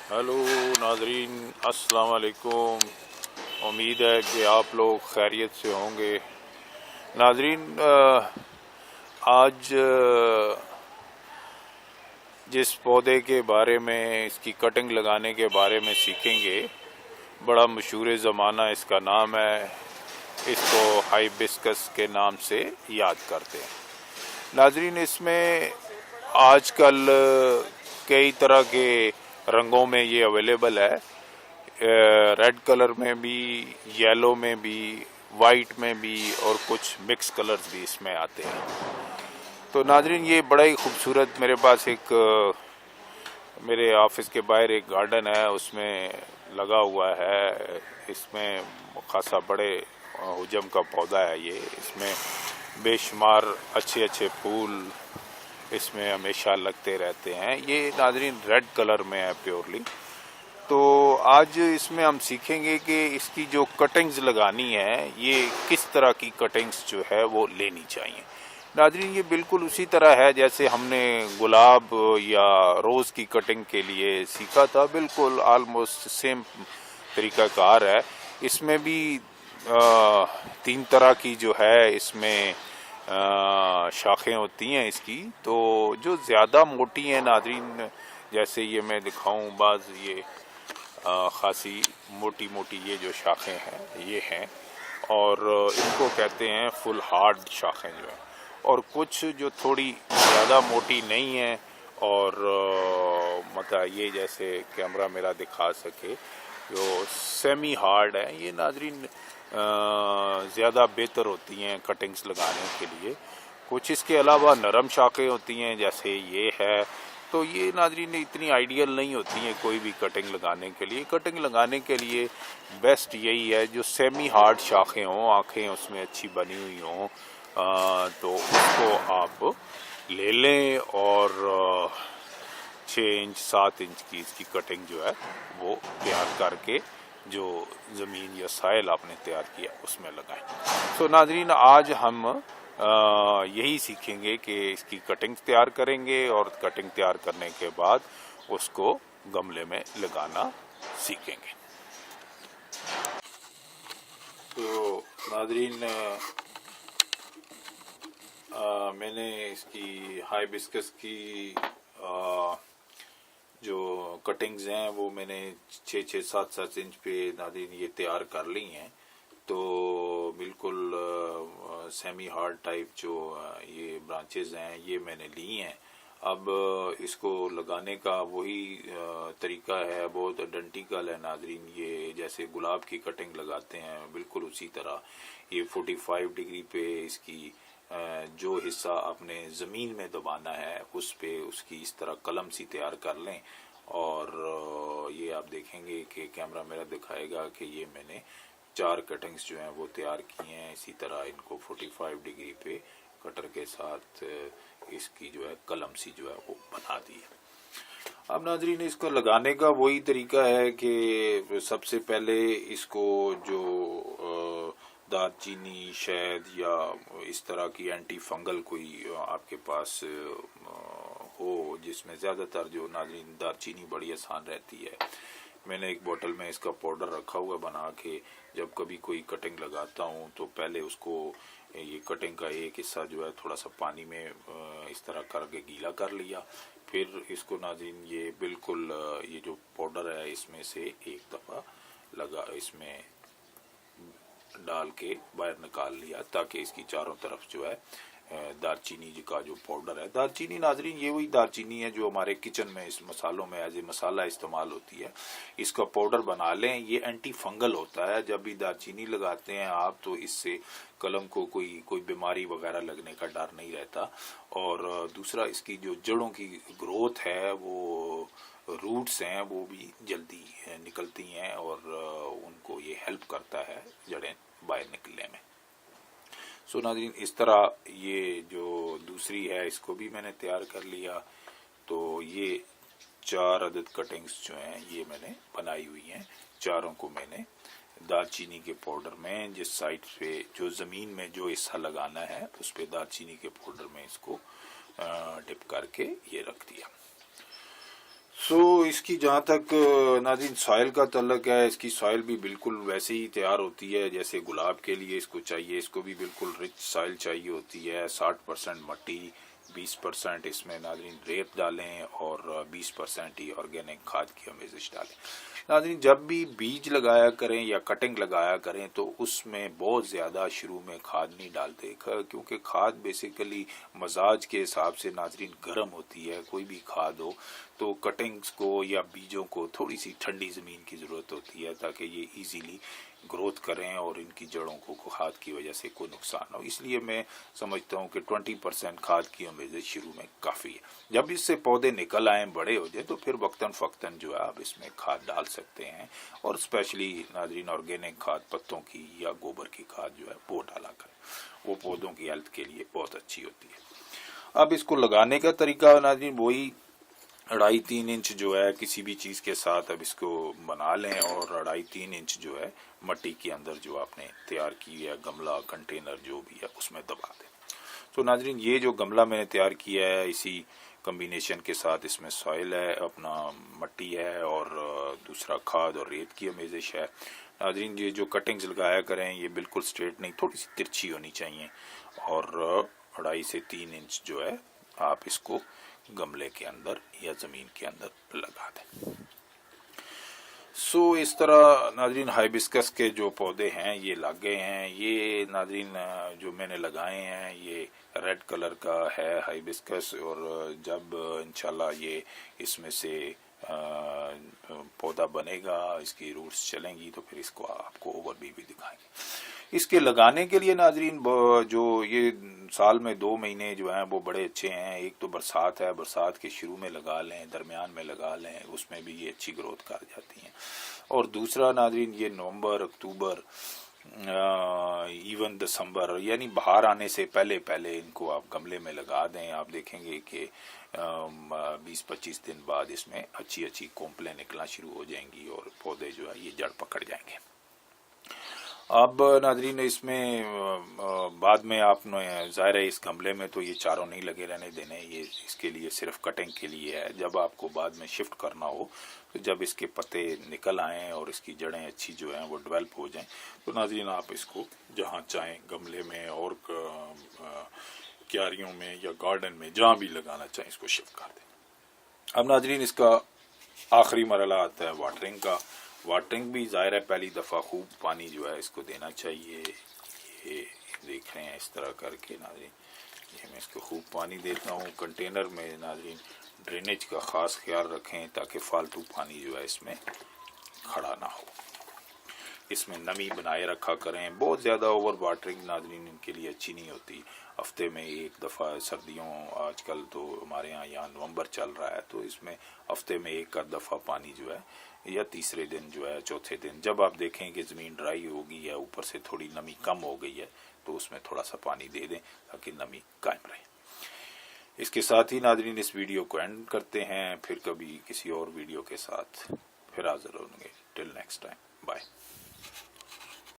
Hello नाजरीन, अस्सलाम वालेकुम। उम्मीद है कि आप लोग खैरियत से होंगे। नाजरीन, आज जिस पौधे के बारे में, इसकी कटिंग लगाने के बारे में सीखेंगे, बड़ा मशहूर ज़माना इसका नाम है। इसको हाइबिस्कस के नाम से याद करते हैं। नाजरीन, इसमें आजकल कई तरह के रंगों में ये अवेलेबल है। रेड कलर में भी, येलो में भी, वाइट में भी, और कुछ मिक्स कलर्स भी इसमें आते हैं। तो नाजरीन, ये बड़ा ही खूबसूरत, मेरे पास एक मेरे ऑफिस के बाहर एक गार्डन है, उसमें लगा हुआ है। इसमें खासा बड़े हुजम का पौधा है ये। इसमें बेशुमार अच्छे अच्छे फूल इसमें हमेशा लगते रहते हैं। ये नाजरीन रेड कलर में है प्योरली। तो आज इसमें हम सीखेंगे कि इसकी जो कटिंग्स लगानी है, ये किस तरह की कटिंग्स जो है वो लेनी चाहिए। नाजरीन, ये बिल्कुल उसी तरह है जैसे हमने गुलाब या रोज़ की कटिंग के लिए सीखा था। बिल्कुल आलमोस्ट सेम तरीक़ाकार है। इसमें भी 3 तरह की जो है इसमें शाखें होती हैं इसकी। तो जो ज़्यादा मोटी हैं नाजरीन, जैसे ये मैं दिखाऊं, बाज़ ये खासी मोटी मोटी ये जो शाखें हैं ये हैं, और इनको कहते हैं फुल हार्ड शाखें जो हैं। और कुछ जो थोड़ी ज़्यादा मोटी नहीं हैं और मतलब ये जैसे कैमरा मेरा दिखा सके, जो सेमी हार्ड है, ये नाजरीन ज़्यादा बेहतर होती हैं कटिंग्स लगाने के लिए। कुछ इसके अलावा नरम शाखें होती हैं, जैसे ये है। तो ये नाजरीन इतनी आइडियल नहीं होती हैं कोई भी कटिंग लगाने के लिए। कटिंग लगाने के लिए बेस्ट यही है जो सेमी हार्ड शाखें हों, आँखें उसमें अच्छी बनी हुई हों। तो उसको आप ले लें और 6 इंच 7 इंच की इसकी कटिंग जो है वो तैयार करके जो ज़मीन या साइल आपने तैयार किया उसमें लगाएं। तो नाजरीन, आज हम यही सीखेंगे कि इसकी कटिंग तैयार करेंगे, और कटिंग तैयार करने के बाद उसको गमले में लगाना सीखेंगे। तो नाजरीन, मैंने इसकी हाइबिस्कस की जो कटिंग्स हैं वो मैंने 6-6, 7-7 इंच पे नाज़रीन ये तैयार कर ली हैं। तो बिल्कुल सेमी हार्ड टाइप जो ये ब्रांचेस हैं ये मैंने ली हैं। अब इसको लगाने का वही तरीका है, बहुत आइडेंटिकल है नाजरीन। ये जैसे गुलाब की कटिंग लगाते हैं बिल्कुल उसी तरह ये 45 डिग्री पे इसकी जो हिस्सा आपने ज़मीन में दबाना है उस पे उसकी इस तरह कलम सी तैयार कर लें। और ये आप देखेंगे कि कैमरा मेरा दिखाएगा कि ये मैंने 4 कटिंग्स जो हैं वो तैयार की हैं। इसी तरह इनको 45 डिग्री पे कटर के साथ इसकी जो है कलम सी जो है वो बना दी है। अब नाजरीन, इसको लगाने का वही तरीका है कि सबसे पहले इसको जो दालचीनी, शहद या इस तरह की एंटी फंगल कोई आपके पास हो, जिसमें ज़्यादातर जो नाज़रीन दालचीनी बड़ी आसान रहती है। मैंने एक बोतल में इसका पाउडर रखा हुआ बना के, जब कभी कोई कटिंग लगाता हूँ तो पहले उसको ये कटिंग का एक हिस्सा जो है थोड़ा सा पानी में इस तरह करके गीला कर लिया। फिर इसको नाज़रीन ये बिल्कुल ये जो पाउडर है इसमें से एक दफ़ा इसमें डाल के बाहर निकाल लिया, ताकि इसकी चारों तरफ जो है दालचीनी का जो पाउडर है, दालचीनी नाजरीन ये वही दालचीनी है जो हमारे किचन में इस मसालों में एज ए मसाला इस्तेमाल होती है, इसका पाउडर बना लें। ये एंटी फंगल होता है। जब भी दालचीनी लगाते हैं आप तो इससे कलम को कोई बीमारी वगैरह लगने का डर नहीं रहता। और दूसरा, इसकी जो जड़ों की ग्रोथ है, वो रूट्स हैं, वो भी जल्दी निकलती हैं और उनको ये हेल्प करता है जड़ें बाहर निकलने में। सो नाज़रीन, इस तरह ये जो दूसरी है इसको भी मैंने तैयार कर लिया। तो ये 4 अदद कटिंग्स जो हैं ये मैंने बनाई हुई हैं। चारों को मैंने दालचीनी के पाउडर में जिस साइड पे जो ज़मीन में जो हिस्सा लगाना है उस पे दालचीनी के पाउडर में इसको डिप करके ये रख दिया। اس کی جہاں تک ناظرین سوائل کا تعلق ہے، اس کی سوائل بھی بالکل ویسے ہی تیار ہوتی ہے جیسے گلاب کے لیے اس کو چاہیے، اس کو بھی بالکل رچ سوائل چاہیے ہوتی ہے۔ 60% مٹی، 20% اس میں ناظرین ریت ڈالیں اور 20% ہی آرگینک کھاد کی آمیزش ڈالیں۔ ناظرین جب بھی بیج لگایا کریں یا کٹنگ لگایا کریں تو اس میں بہت زیادہ شروع میں کھاد نہیں ڈالتے، کیونکہ کھاد بیسیکلی مزاج کے حساب سے ناظرین گرم ہوتی ہے۔ کوئی بھی کھاد ہو تو کٹنگز کو یا بیجوں کو تھوڑی سی ٹھنڈی زمین کی ضرورت ہوتی ہے تاکہ یہ ایزیلی گروتھ کریں اور ان کی جڑوں کو کھاد کی وجہ سے کوئی نقصان ہو۔ اس لیے میں سمجھتا ہوں کہ 20% کھاد کی آمیزش شروع میں کافی ہے۔ جب اس سے پودے نکل آئیں، بڑے ہو جائیں، تو پھر وقتاً فوقتاً جو ہے آپ اس میں کھاد ڈال سکتے ہیں، اور اسپیشلی ناظرین آرگینک کھاد پتوں کی یا گوبر کی کھاد جو ہے وہ ڈالا کریں، وہ پودوں کی ہیلتھ کے لیے بہت اچھی ہوتی ہے۔ اب اس کو لگانے کا طریقہ ناظرین وہی 2.5-3 انچ جو ہے کسی بھی چیز کے ساتھ اب اس کو بنا لیں، اور 2.5-3 انچ جو ہے مٹی کے اندر جو آپ نے تیار کی ہے گملہ کنٹینر جو بھی ہے اس میں دبا دیں۔ تو ناظرین یہ جو گملہ میں نے تیار کیا ہے اسی کمبینیشن کے ساتھ اس میں سوائل ہے، اپنا مٹی ہے، اور دوسرا کھاد اور ریت کی آمیزش ہے۔ ناظرین یہ جو کٹنگز لگایا کریں یہ بالکل سٹریٹ نہیں، تھوڑی سی ترچھی ہونی چاہیے، اور 2.5 سے 3 انچ جو ہے آپ اس کو گملے کے اندر یا زمین کے اندر لگا دیں۔ اس طرح ناظرین ہائبسکس کے جو پودے ہیں یہ لگ گئے ہیں۔ یہ ناظرین جو میں نے لگائے ہیں یہ ریڈ کلر کا ہے ہائبسکس، اور جب انشاءاللہ یہ اس میں سے پودا بنے گا، اس کی روٹس چلیں گی، تو پھر اس کو آپ کو اوور بھی دکھائیں گے۔ اس کے لگانے کے لیے ناظرین جو یہ سال میں 2 مہینے جو ہیں وہ بڑے اچھے ہیں۔ ایک تو برسات ہے، برسات کے شروع میں لگا لیں، درمیان میں لگا لیں، اس میں بھی یہ اچھی گروتھ کر جاتی ہیں۔ اور دوسرا ناظرین یہ نومبر، اکتوبر، ایون دسمبر، یعنی باہر آنے سے پہلے ان کو آپ گملے میں لگا دیں۔ آپ دیکھیں گے کہ 20-25 دن بعد اس میں اچھی کومپلیں نکلنا شروع ہو جائیں گی، اور پودے جو ہے یہ جڑ پکڑ جائیں گے۔ اب ناظرین اس میں بعد میں آپ نے ظاہر ہے اس گملے میں تو یہ چاروں نہیں لگے رہنے دینے، یہ اس کے لیے صرف کٹنگ کے لیے ہے۔ جب آپ کو بعد میں شفٹ کرنا ہو تو جب اس کے پتے نکل آئیں اور اس کی جڑیں اچھی جو ہیں وہ ڈیولپ ہو جائیں تو ناظرین آپ اس کو جہاں چاہیں گملے میں اور کیاریوں میں یا گارڈن میں جہاں بھی لگانا چاہیں اس کو شفٹ کر دیں۔ اب ناظرین اس کا آخری مرحلہ آتا ہے واٹرنگ کا۔ واٹرنگ بھی ظاہر ہے پہلی دفعہ خوب پانی جو ہے اس کو دینا چاہیے۔ یہ دیکھ رہے ہیں اس طرح کر کے ناظرین، یہ میں اس کو خوب پانی دیتا ہوں۔ کنٹینر میں ناظرین ڈرینیج کا خاص خیال رکھیں تاکہ فالتو پانی جو ہے اس میں کھڑا نہ ہو۔ اس میں نمی بنائے رکھا کریں۔ بہت زیادہ اوور واٹرنگ ناظرین ان کے لیے اچھی نہیں ہوتی۔ ہفتے میں ایک دفعہ، سردیوں آج کل تو ہمارے یہاں نومبر چل رہا ہے تو اس میں ہفتے میں ایک دفعہ پانی جو ہے، یا تیسرے دن جو ہے، چوتھے دن جب آپ دیکھیں کہ زمین ڈرائی ہوگی یا اوپر سے تھوڑی نمی کم ہو گئی ہے تو اس میں تھوڑا سا پانی دے دیں تاکہ نمی قائم رہے۔ اس کے ساتھ ہی ناظرین اس ویڈیو کو اینڈ کرتے ہیں، پھر کبھی کسی اور ویڈیو کے ساتھ پھر حاضر ہوں گے۔ Till next time, bye.